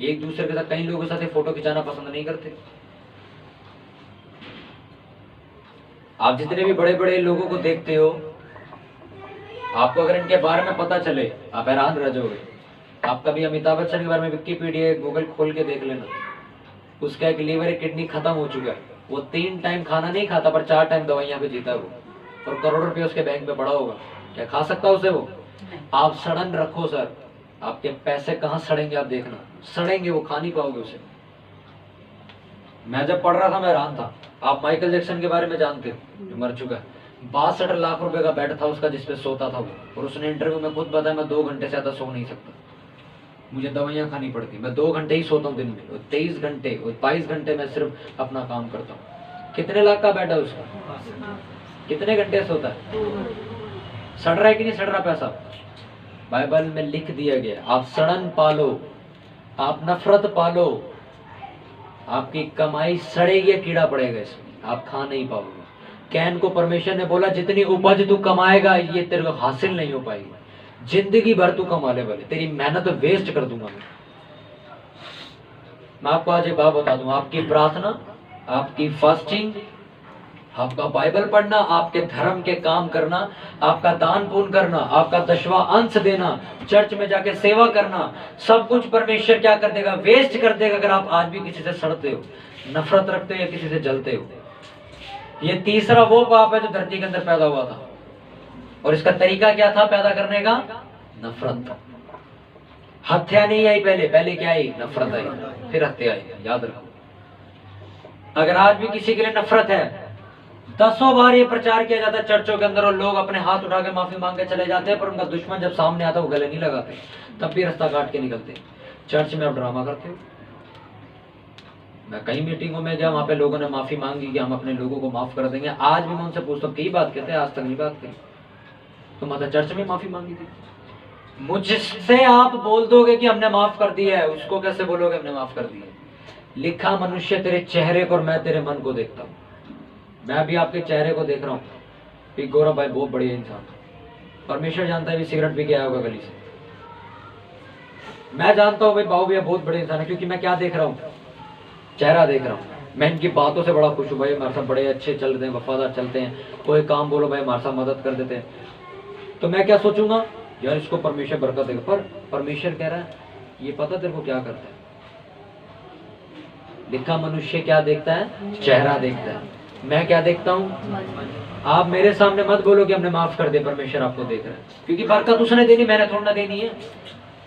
एक दूसरे के साथ, कई लोगों के साथ फोटो खिंचाना पसंद नहीं करते। आप जितने भी बड़े बड़े लोगों को देखते हो, आपको अगर इनके बारे में पता चले आप हैरान रह जाओगे। आप कभी अमिताभ बच्चन के बारे में विकिपीडिया गूगल खोल के देख लेना। उसका एक लीवर किडनी खत्म हो चुका है। वो 3 टाइम खाना नहीं खाता पर 4 टाइम दवाइयां पे जीता वो, और करोड़ रुपए उसके बैंक में पड़ा होगा। क्या खा सकता उसे वो? आप सड़न रखो सर, आपके पैसे कहाँ सड़ेंगे आप देखना। सड़ेंगे, वो खा नहीं पाओगे उसे। मैं जब पढ़ रहा था मैं हैरान था। आप माइकल जैक्सन के बारे में जानते हो जो मर चुका है। 62 लाख रुपए का बेड था उसका जिसपे सोता था वो, और उसने इंटरव्यू में खुद बताया मैं 2 घंटे से ज्यादा सो नहीं सकता, मुझे दवाइयां खानी पड़ती, मैं 2 घंटे ही सोता हूँ दिन में, और 23 घंटे और 22 घंटे मैं सिर्फ अपना काम करता हूँ। कितने लाख का बेड है उसका? कितने घंटे सोता है? सड़ रहा है कि नहीं सड़ रहा पैसा? बाइबल में लिख दिया गया आप सड़न पालो, आप नफरत पालो, आपकी कमाई सड़ेगी, कीड़ा पड़ेगा इसमें, आप खा नहीं पाओगे। कैन को परमेश्वर ने बोला जितनी उपज तू कमाएगा ये तेरे को हासिल नहीं हो पाएगी, जिंदगी भर तू कमा ले वाले, तेरी मेहनत वेस्ट कर दूंगा मैं आपको आज एक बात बता दूं, आपकी प्रार्थना, आपकी फास्टिंग, आपका बाइबल पढ़ना, आपके धर्म के काम करना, आपका दान पुण्य करना, आपका 10वां अंश देना, चर्च में जाके सेवा करना, सब कुछ परमेश्वर क्या कर देगा? वेस्ट कर देगा। अगर आप आज भी किसी से सड़ते हो, नफरत रखते हो या किसी से जलते हो। ये तीसरा वो पाप है जो धरती के अंदर पैदा हुआ था, और इसका तरीका क्या था पैदा करने का? नफरत। हत्या नहीं आई पहले, पहले क्या आई? नफरत आई, फिर हत्या आई। याद रखो। अगर आज भी किसी के लिए नफरत है, 10 बार ये प्रचार किया जाता है चर्चों के अंदर, और लोग अपने हाथ उठा के माफी मांग के चले जाते हैं, पर उनका दुश्मन जब सामने आता है वो गले नहीं लगाते, तब भी रास्ता काट के निकलते। चर्च में आप ड्रामा करते हो। मैं कई मीटिंगों में गया, वहां पे लोगों ने माफी मांगी कि हम अपने लोगों को माफ कर देंगे। आज भी मैं उनसे पूछता हूँ कई बात कहते हैं, आज तक नहीं बात कही। तुम तो चर्च में माफी मांगी थी। मुझसे आप बोल दोगे कि हमने माफ कर दिया है, उसको कैसे बोलोगे हमने माफ कर दिया? लिखा मनुष्य तेरे चेहरे को और मैं तेरे मन को देखता हूँ। मैं भी आपके चेहरे को देख रहा हूँ कि गौरव भाई बहुत बढ़िया इंसान। परमेश्वर जानता है भी सिगरेट पी के आया होगा गली से। मैं जानता हूँ भाई बाबू भैया बहुत बड़े इंसान है, क्योंकि मैं क्या देख रहा हूँ? चेहरा देख रहा हूँ। मैं इनकी बातों से बड़ा खुश हूँ भाई, हमारे साथ बड़े अच्छे चल रहे हैं, वफादार चलते हैं, कोई काम बोलो भाई हमारे साथ मदद कर देते हैं। तो मैं क्या सोचूंगा, यार इसको परमेश्वर बरकत देगा। पर परमेश्वर कह रहा है ये पता तेरे को क्या करता है? लिखा मनुष्य क्या देखता है? चेहरा देखता है। मैं क्या देखता हूँ? आप मेरे सामने मत बोलो कि हमने माफ कर दिया, परमेश्वर आपको देख रहा है, क्योंकि बरकत उसने देनी, मैंने थोड़ा ना देनी है।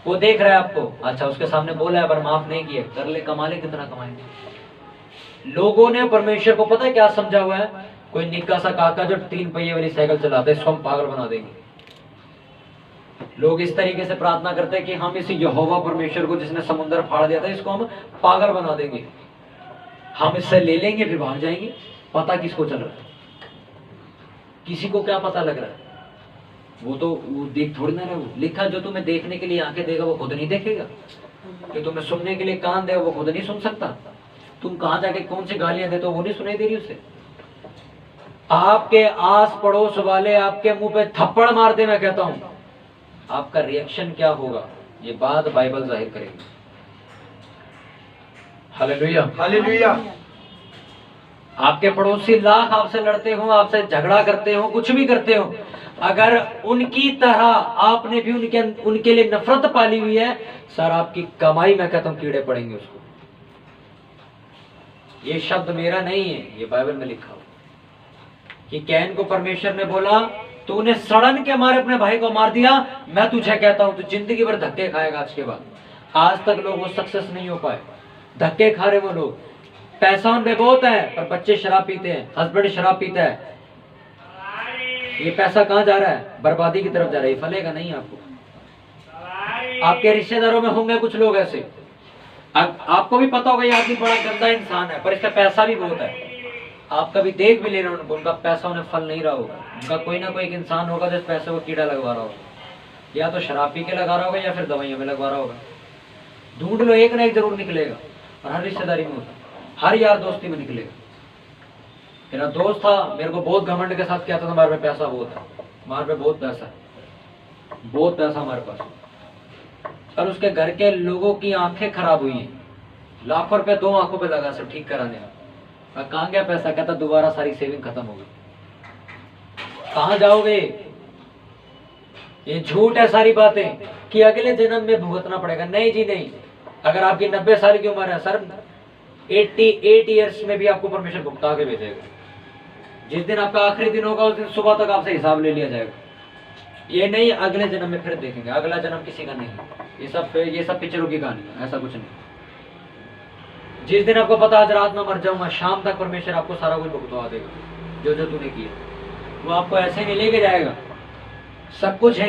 वो देख रहा है आपको। अच्छा उसके सामने बोला है पर माफ नहीं किया, कर ले, कमा ले, कितना कमाएंगे। लोगों ने परमेश्वर को पता है क्या समझा हुआ है? कोई निक्का सा काका जो 3 पहिए वाली साइकिल चलाता है, इसको हम पागल बना देंगे। लोग इस तरीके से प्रार्थना करते हैं कि हम इस यहोवा परमेश्वर को जिसने समुद्र फाड़ दिया था, इसको हम पागल बना देंगे, हम इससे ले लेंगे फिर भाग जाएंगे। पता किसको चल रहा है? किसी को क्या पता लग रहा है? वो तो वो देख थोड़ी ना रहा। वो लिखा जो तुम्हें देखने के लिए आंखें देगा वो खुद नहीं देखेगा, कि तुम्हें सुनने के लिए कान देगा वो खुद नहीं सुन सकता। तुम कहां जाके कौन सी गालियां देते हो वो नहीं सुनाई दे रही उसे। आपके आस पड़ोस वाले आपके मुंह पे थप्पड़ मार दे, मैं कहता हूं आपका रिएक्शन क्या होगा ये बात बाइबल जाहिर करेगी। Hallelujah, hallelujah. आपके पड़ोसी लाख आपसे लड़ते हो, आपसे झगड़ा करते हो, कुछ भी करते हो, अगर उनकी तरह आपने भी उनके लिए नफरत पाली हुई है, सर आपकी कमाई मैं कहता हूं कीड़े पड़ेंगे उसको। ये शब्द मेरा नहीं है, ये बाइबल में लिखा हुआ कि कैन को परमेश्वर ने बोला तूने सड़न के मारे अपने भाई को मार दिया, मैं तुझे कहता हूं तू जिंदगी भर धक्के खाएगा आज के बाद। आज तक लोग वो सक्सेस नहीं हो पाए, धक्के खा रहे वो लोग। पैसा उनपे बहुत है पर बच्चे शराब पीते हैं, हस्बैंड शराब पीता है। ये पैसा कहां जा रहा है? बर्बादी की तरफ जा रहा है, फलेगा नहीं आपको। आपके रिश्तेदारों में होंगे कुछ लोग ऐसे, आपको भी पता होगा ये आदमी बड़ा गंदा इंसान है पर इसका पैसा भी बहुत है। आप कभी देख भी ले रहे हो उनका पैसा उन्हें फल नहीं रहा होगा। उनका कोई ना कोई एक इंसान होगा जिस पैसे को कीड़ा लगवा रहा होगा, या तो शराब पी के लगा रहा होगा या फिर दवाइयों में लगवा रहा होगा। ढूंढ लो, एक ना एक जरूर निकलेगा। और हर रिश्तेदारी में होता, हर यार दोस्ती में निकलेगा। मेरा दोस्त था, मेरे को बहुत घमंड के साथ कहता था हमारे पे पैसा बहुत है, हमारे पे बहुत पैसा है, बहुत पैसा हमारे पास। और उसके घर के लोगों की आंखें खराब हुई हैं, लाखों रुपए 2 आंखों पे लगा सब ठीक कराने में। कहां गया पैसा? कहता दोबारा सारी सेविंग खत्म हो गई। कहां जाओगे? ये झूठ है सारी बातें कि अगले जन्म में भुगतना पड़ेगा। नहीं जी नहीं। अगर आपकी 90 साल की उम्र है सर, 88 ईयर्स में भी आपको परमेश्वर भुगता के भेजेगा। जिस दिन आपका आखिरी दिन होगा उस दिन सुबह तक आपसे हिसाब ले लिया जाएगा। ये नहीं अगले जन्म में फिर देखेंगे, अगला जन्म किसी का नहीं। ये सब पिक्चरों की कहानी है, ऐसा कुछ नहीं। जिस दिन आपको पता आज रात में मर जाऊंगा, शाम तक परमेश्वर आपको सारा कुछ भुगतवा देगा जो जो तूने किया। वो आपको ऐसे नहीं लेके जाएगा, सब कुछ है।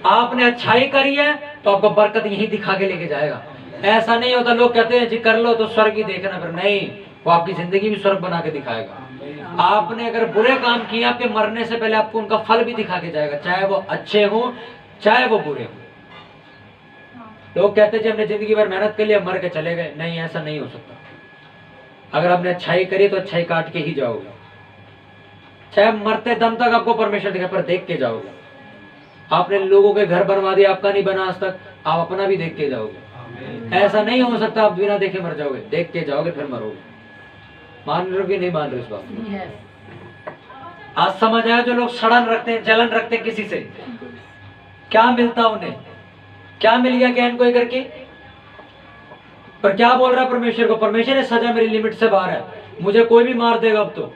आपने अच्छाई करी है तो आपको बरकत यही दिखा के लेके जाएगा। ऐसा नहीं होता, लोग कहते हैं जी कर लो तो स्वर्ग ही देखना, फिर नहीं, वो आपकी जिंदगी भी स्वर्ग बना के दिखाएगा। आपने अगर बुरे काम किए, आपके मरने से पहले आपको उनका फल भी दिखा के जाएगा, चाहे वो अच्छे हो चाहे वो बुरे हो। लोग कहते हैं हमने जिंदगी भर मेहनत के लिए मर के चले गए, नहीं ऐसा नहीं हो सकता। अगर आपने अच्छाई करी तो अच्छाई काट के ही जाओगे, चाहे मरते दम तक आपको परमेश्वर दिखा पर देख के जाओगे। आपने लोगों के घर बनवा दिया, आपका नहीं बना आज तक, आप अपना भी देख के जाओगे। ऐसा नहीं हो सकता आप बिना देखे मर जाओगे, देख के जाओगे फिर मरोगे। मान रहे हो कि नहीं मान रहे इस बात को? आज समझ आया जो लोग सड़न रखते हैं, जलन रखते हैं किसी से, क्या मिलता उन्हें? क्या मिल गया क्या इनको करके? पर क्या बोल रहा है परमेश्वर को? परमेश्वर ने सजा मेरी लिमिट से बाहर है, मुझे कोई भी मार देगा अब तो।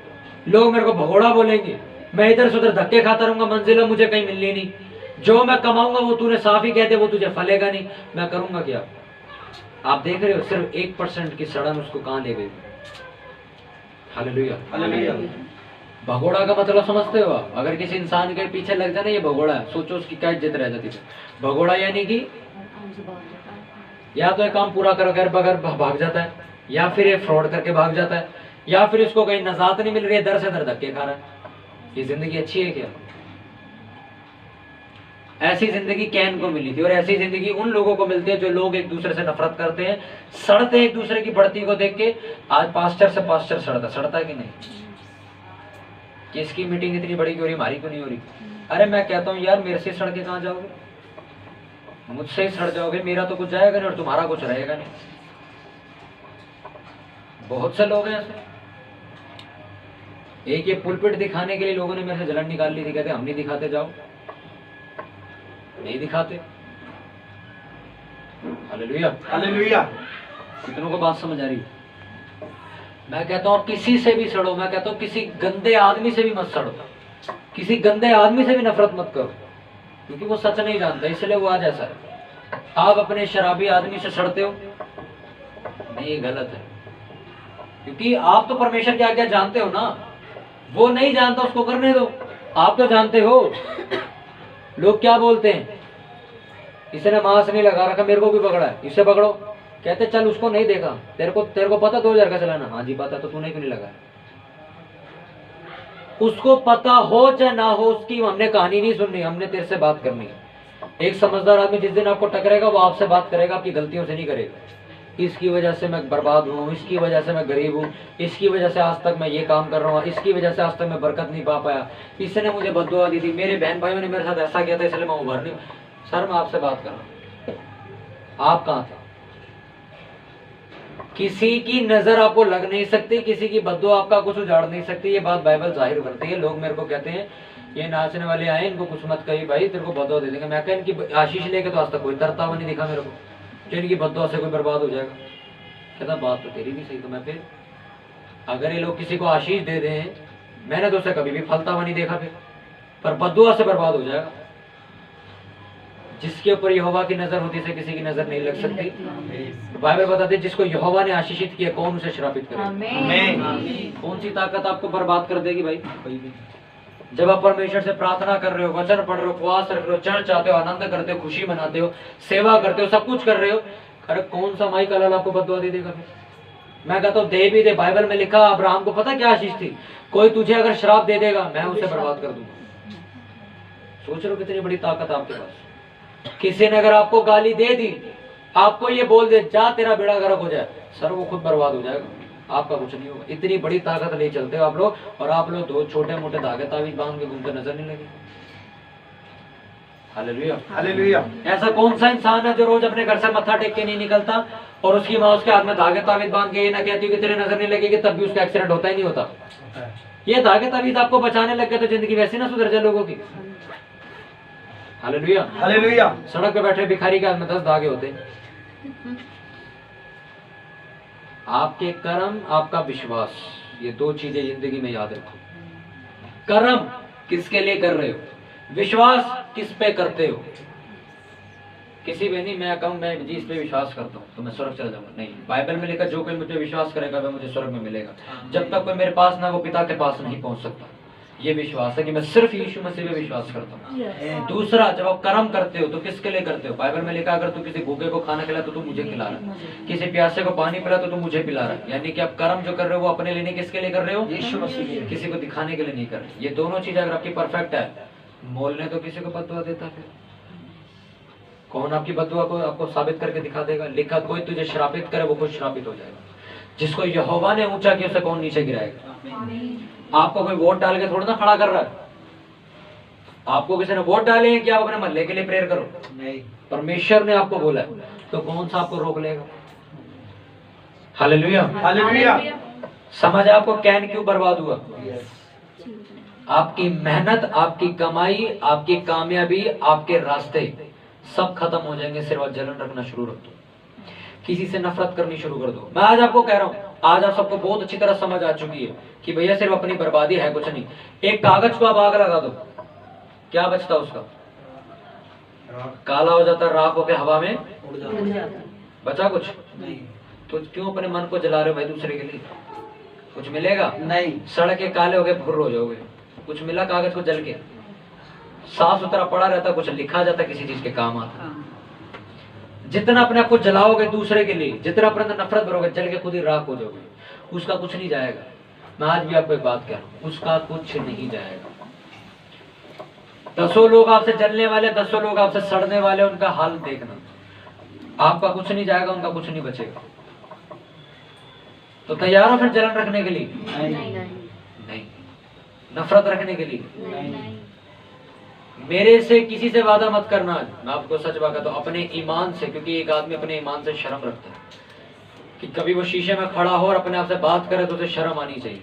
लोग मेरे को भगोड़ा बोलेंगे, मैं इधर से उधर धक्के खाता रहूंगा, मंजिल मुझे कहीं मिलनी नहीं। जो मैं कमाऊंगा वो तूने साफ ही कहते वो तुझे फलेगा नहीं, मैं करूंगा क्या? आप देख रहे हो सिर्फ 1% की सड़न उसको कहां ले गई। Hallelujah, hallelujah. भगोड़ा का मतलब समझते हो आप? अगर किसी इंसान के पीछे लग जाए ना ये भगोड़ा है, सोचो उसकी क्या इज्जत रह जाती है। भगोड़ा यानी कि या तो एक काम पूरा कर बगैर भाग जाता है, या फिर ये फ्रॉड करके भाग जाता है, या फिर इसको कहीं नजात नहीं मिल रही है, दर से दर धक्के खा रहा है। ये जिंदगी अच्छी है क्या? ऐसी जिंदगी कैन को मिली थी, और ऐसी जिंदगी उन लोगों को मिलती है जो लोग एक दूसरे से नफरत करते हैं, सड़ते एक दूसरे की बढ़ती को देख के। आज पास्टर से पास्टर सड़ता है कि नहीं? किसकी मीटिंग इतनी बड़ी क्यों हो रही, हमारी क्यों नहीं हो रही? अरे मैं कहता हूँ यार मेरे से सड़ के कहां जाओगे? मुझसे ही सड़ जाओगे, मेरा तो कुछ जाएगा नहीं और तुम्हारा कुछ रहेगा नहीं। बहुत से लोग हैं ऐसे। एक ये पुलपिट दिखाने के लिए लोगों ने मेरे से जलन निकाल ली थी, कहते हम नहीं दिखाते, जाओ, नहीं दिखाते। Hallelujah, hallelujah. कितनों को बात समझ आ रही है? मैं कहता हूँ किसी से भी सड़ो, मैं कहता हूँ किसी गंदे आदमी से भी मत सड़ो, किसी गंदे आदमी से भी नफरत मत करो, क्योंकि वो सच नहीं जानता, इसलिए वो आज ऐसा है। आप अपने शराबी आदमी से सड़ते हो, नहीं, ये गलत है, क्योंकि आप तो परमेश्वर की आज्ञा जानते हो ना, वो नहीं जानता, उसको करने दो। आप तो जानते हो। लोग क्या बोलते हैं, इसने मांस नहीं लगा रखा, मेरे को भी पकड़ा है, इससे पकड़ो। कहते चल उसको नहीं देखा, तेरे को पता 2000 का चलाना, हाँ जी पता, तो तूने क्यों नहीं लगाया? उसको पता हो चाहे ना हो, उसकी हमने कहानी नहीं सुननी, हमने तेरे से बात करनी है। एक समझदार आदमी जिस दिन आपको टकरेगा वो आपसे बात करेगा, आपकी गलतियों से नहीं करेगा। इसकी वजह से मैं बर्बाद हूँ, इसकी वजह से मैं गरीब हूँ, इसकी वजह से आज तक मैं ये काम कर रहा हूँ, इसकी वजह से आज तक मैं बरकत नहीं पा पाया, इसने मुझे बददुआ दी थी, मेरे बहन भाइयों ने मेरे साथ ऐसा किया था, इसलिए मैं उभर नहीं। सर मैं आपसे बात कर रहा हूँ, आप कहाँ थे? किसी की नजर आपको लग नहीं सकती, किसी की बद्दुआ आपका कुछ उजाड़ नहीं सकती, ये बात बाइबल जाहिर करती है। लोग मेरे को कहते हैं ये नाचने वाले आए, इनको कुछ मत कही भाई, तेरे को बद्दुआ दे देंगे। मैं कह इनकी आशीष लेके तो आज तक कोई तरता हुआ नहीं दिखा मेरे को, जो इनकी बद्दुआ से कोई बर्बाद हो जाएगा। कहता बात तो तेरी भी सही, तो मैं फिर अगर ये लोग किसी को आशीष दे दें, मैंने तो उसे कभी भी फलता हुआ नहीं देखा, फिर पर बद्दुआ से बर्बाद हो जाएगा। जिसके ऊपर यहोवा की नजर होती है किसी की नजर नहीं लग सकती। बाइबल बताते हैं जिसको यहोवा ने आशीषित किया कौन उसे श्रापित करे? आमीन। कौन सी ताकत आपको बर्बाद कर देगी भाई? कोई भी। जब आप परमेश्वर से प्रार्थना कर रहे हो, वचन पढ़ रहे हो, उपवास रख रहे हो, चर्च आते हो, आनंद करते हो, खुशी मनाते हो, सेवा करते हो, सब कुछ कर रहे हो, अरे कौन सा माई कलाल आपको बददुआ दे देगा? फिर मैं कहता हूँ दे भी दे। बाइबल में लिखा अब्राहम को पता क्या आशीष थी? कोई तुझे अगर श्राप दे देगा मैं उसे बर्बाद कर दूंगा। सोच रहे हो कितनी बड़ी ताकत आपके पास। किसी ने अगर आपको गाली दे दी, आपको ये बोल दे जा तेरा बेड़ा गर्क हो जाए, सर वो खुद बर्बाद हो जाएगा, आपका कुछ नहीं होगा। इतनी बड़ी ताकत ले चलते हो आप लोग, और आप लोग दो छोटे मोटे धागे तावीज बांध के घूमते नजर नहीं लगे। Hallelujah, hallelujah. ऐसा कौन सा इंसान है जो रोज अपने घर से मत्था टेक के नहीं निकलता और उसकी माँ उसके हाथ में धागे तावीज बांध के ये ना कहती कि तेरे नजर नहीं लगेगी, तब भी उसका एक्सीडेंट होता ही नहीं होता। ये धागे तावीज आपको बचाने लग गए तो जिंदगी वैसी ना सुधर जाए लोगों की। Hallelujah, hallelujah. सड़क पे बैठे भिखारी के हाथ में 10 धागे होते। आपके कर्म, आपका विश्वास, ये दो चीजें जिंदगी में याद रखो। कर्म किसके लिए कर रहे हो, विश्वास किस पे करते हो। किसी पे नहीं मैं कहूँ मैं जी इस पे विश्वास करता हूँ तो मैं स्वर्ग चला जाऊंगा, नहीं। बाइबल में लिखा जो कोई मुझ पे विश्वास करेगा वह मुझे स्वर्ग में मिलेगा। जब तक कोई मेरे पास ना वो पिता के पास नहीं पहुंच सकता। ये विश्वास है कि मैं सिर्फ यीशु मसीह पे विश्वास करता हूँ। दूसरा, जब आप कर्म करते हो तो किसके लिए करते हो? बाइबल में लिखा अगर तू किसी भूखे को खाना खिला तो तू मुझे खिला रहा है, किसी प्यासे को पानी पिला तो तू मुझे पिला रहा है। यानी कि आप कर्म जो कर रहे हो वो अपने लिए नहीं, किसके लिए कर रहे हो? यीशु मसीह के लिए। किसी को दिखाने के लिए नहीं कर रहे। ये दोनों चीज अगर आपकी परफेक्ट है, मोल ने तो किसी को बददुआ देता है, फिर कौन आपकी बददुआ को आपको साबित करके दिखा देगा? लिखा कोई तुझे श्रापित करे वो खुद श्रापित हो जाएगा। जिसको यहोवा ने ऊंचा किया उसे कौन नीचे गिराएगा? आपको कोई वोट डाल के थोड़ा ना खड़ा कर रहा है। आपको किसी ने वोट डाले हैं कि आप अपने मोहल्ले के लिए प्रेयर करो? नहीं। परमेश्वर ने आपको बोला है, तो कौन सा आपको रोक लेगा? Hallelujah, hallelujah. समझ आपको कैन क्यों बर्बाद हुआ? आपकी मेहनत, आपकी कमाई, आपकी कामयाबी, आपके रास्ते सब खत्म हो जाएंगे, सिर्फ जलन रखना शुरू रख दो, किसी से नफरत करनी शुरू कर दो। मैं आज आपको कह रहा हूं, आज आप सबको बहुत अच्छी तरह समझ आ चुकी है कि भैया सिर्फ अपनी बर्बादी है, कुछ नहीं। एक कागज को आप आग लगा दो, क्या बचता उसका? काला हो जाता, राख होकर हवा में उड़ जाता। बचा कुछ नहीं। तो क्यों अपने मन को जला रहे हो भाई दूसरे के लिए? कुछ मिलेगा नहीं। सड़क के काले हो गए, भुर्र हो जाओगे। कुछ मिला कागज को जल के? साफ सुथरा पड़ा रहता, कुछ लिखा जाता, किसी चीज के काम आता। जितना अपने आप को जलाओगे दूसरे के लिए, जितना अपने अंदर नफरत भरोगे, जल के खुद ही राख हो जाओगे, उसका कुछ नहीं जाएगा। मैं आज भी आपको एक बात कह रहा हूं, उसका कुछ नहीं जाएगा। 10 लोग आपसे जलने वाले, 10 लोग आपसे सड़ने वाले, उनका हाल देखना। आपका कुछ नहीं जाएगा, उनका कुछ नहीं बचेगा। तो तैयार हो फिर जलन रखने के लिए? नहीं। नफरत रखने के लिए? नहीं। मेरे से किसी से वादा मत करना। मैं आपको सच बात कहता हूं, अपने ईमान से, क्योंकि एक आदमी अपने ईमान से शर्म रखता है। कि कभी वो शीशे में खड़ा हो और अपने आप से बात करे तो उसे शर्म आनी चाहिए।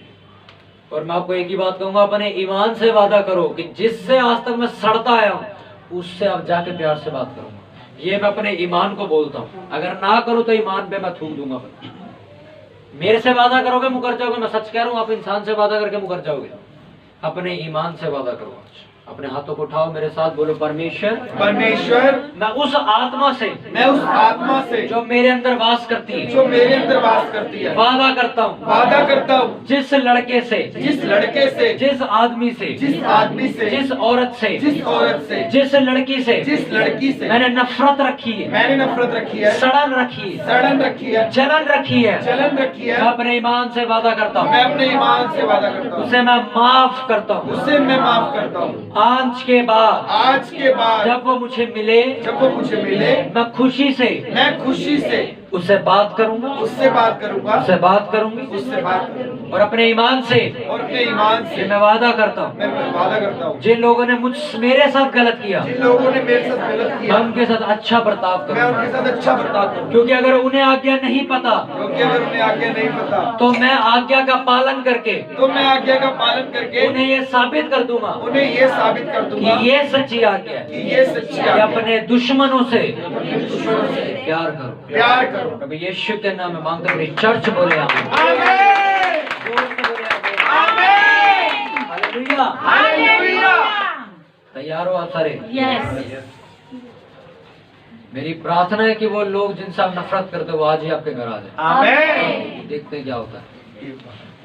और मैं आपको एक ही बात कहूंगा, अपने ईमान से वादा करो कि जिससे आज तक मैं सड़ता आया हूं उससे अब जाके प्यार से बात करूंगा। ये मैं अपने ईमान को बोलता हूं। अगर ना करो तो ईमान पे मैं थूक दूंगा। मेरे से वादा करोगे मुकर जाओगे। मैं सच कह रहा हूं, आप इंसान से वादा करके मुकर जाओगे। अपने ईमान से वादा करो। अपने हाथों को उठाओ, मेरे साथ बोलो, परमेश्वर परमेश्वर मैं उस आत्मा से मैं उस आत्मा से जो मेरे अंदर वास करती है जो मेरे अंदर वास करती है वादा करता हूँ, वादा करता हूँ जिस लड़के से, जिस लड़के से, जिस आदमी से, जिस आदमी से, जिस औरत से, जिस औरत से, जिस लड़की से, जिस लड़की से मैंने नफरत रखी है, मैंने नफरत रखी है, सड़न रखी है, सड़न रखी है, जलन रखी है, जलन रखी मैं है, अपने ईमान से वादा करता मैं हूँ, अपने ईमान से वादा करता हूँ, उसे मैं माफ करता हूँ। उसे मैं माफ करता हूँ। आज के बाद आज के बाद जब वो मुझे मिले, जब वो मुझे मिले, मैं खुशी से मैं खुशी से उससे बात करूंगा, उससे बात करूंगा, उससे बात करूंगी, उससे बात करूंगा और अपने ईमान से और अपने ईमान से मैं वादा करता हूँ, मैं वादा करता हूँ, जिन लोगों ने मेरे साथ गलत किया, जिन लोगों ने मेरे साथ गलत मैं किया, उनके साथ अच्छा बर्ताव मैं करूंगा। उनके साथ अच्छा बर्ताव करूंगा, क्योंकि अगर उन्हें आज्ञा नहीं पता क्योंकि अगर उन्हें आज्ञा नहीं पता तो मैं आज्ञा का पालन करके तो मैं आज्ञा का पालन करके उन्हें ये साबित कर दूंगा उन्हें ये साबित कर कि दूंगा ये सच्ची आज्ञा है कि ये सच्ची कि आज्ञा है। अपने दुश्मनों से अपने दुश्मनों से प्यार करो। प्यार करो। प्रभु यीशु के नाम में मांगता हूं, चर्च बोले आमीन। आमीन। जोर से बोले आमीन। हालेलुया। हालेलुया। तैयार हो आप सारे? यस। मेरी प्रार्थना है कि वो लोग जिनसे आप नफरत करते हो वो आज ही आपके घर आ जाए। आमीन। देखते हैं क्या होता है।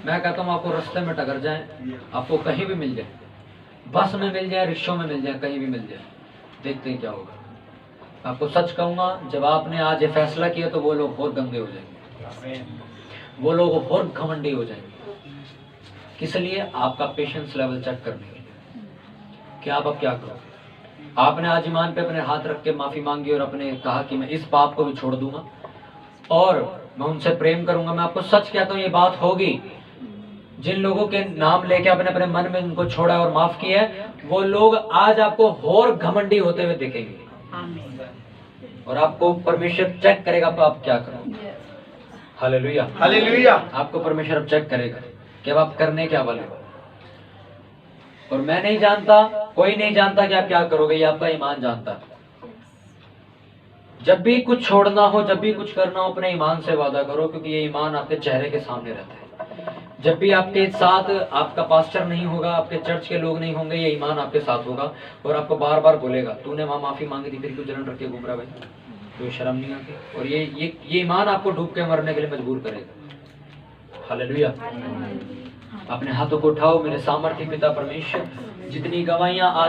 मैं कहता हूँ आपको रास्ते में टकर जाए, आपको कहीं भी मिल जाए, बस में मिल जाए, रिक्शों में मिल जाए, कहीं भी मिल जाए, देखते हैं क्या होगा। आपको सच कहूंगा, जब आपने आज ये फैसला किया तो वो लोग और गंदे हो जाएंगे, वो लोग और घमंडी हो जाएंगे। किस लिए? आपका पेशेंस लेवल चेक करने के लिए कि आप अब क्या करो। आपने आज ईमान पे अपने हाथ रख के माफी मांगी और अपने कहा कि मैं इस पाप को भी छोड़ दूंगा और मैं उनसे प्रेम करूंगा। मैं आपको सच कहता हूँ, ये बात होगी। जिन लोगों के नाम लेके आपने अपने मन में उनको छोड़ा और माफ किया है, वो लोग आज आपको और घमंडी होते हुए दिखेंगे और आपको परमेश्वर चेक करेगा तो आप क्या करो। हालेलुया। हालेलुया। आपको परमेश्वर अब चेक करेगा कि अब आप करने क्या वाले हो। और मैं नहीं जानता, कोई नहीं जानता कि आप क्या करोगे, ये आपका ईमान जानता है। जब भी कुछ छोड़ना हो, जब भी कुछ करना हो, अपने ईमान से वादा करो, क्योंकि ये ईमान आपके चेहरे के सामने रहता है। जब भी आपके साथ आपका पास्टर नहीं होगा, आपके चर्च के लोग नहीं होंगे, ये ईमान आपके साथ होगा और आपको बार बार बोलेगा, तूने वहां माफी मांगी थी, फिर क्यों जलन रख के घूम रहा भाई, तो शर्म नहीं आती। और ये ईमान आपको डूब के मरने के लिए मजबूर करेगा। हालेलुया। अपने हाथों को उठाओ। मेरे सामर्थ्य पिता परमेश्वर, जितनी गवाहियां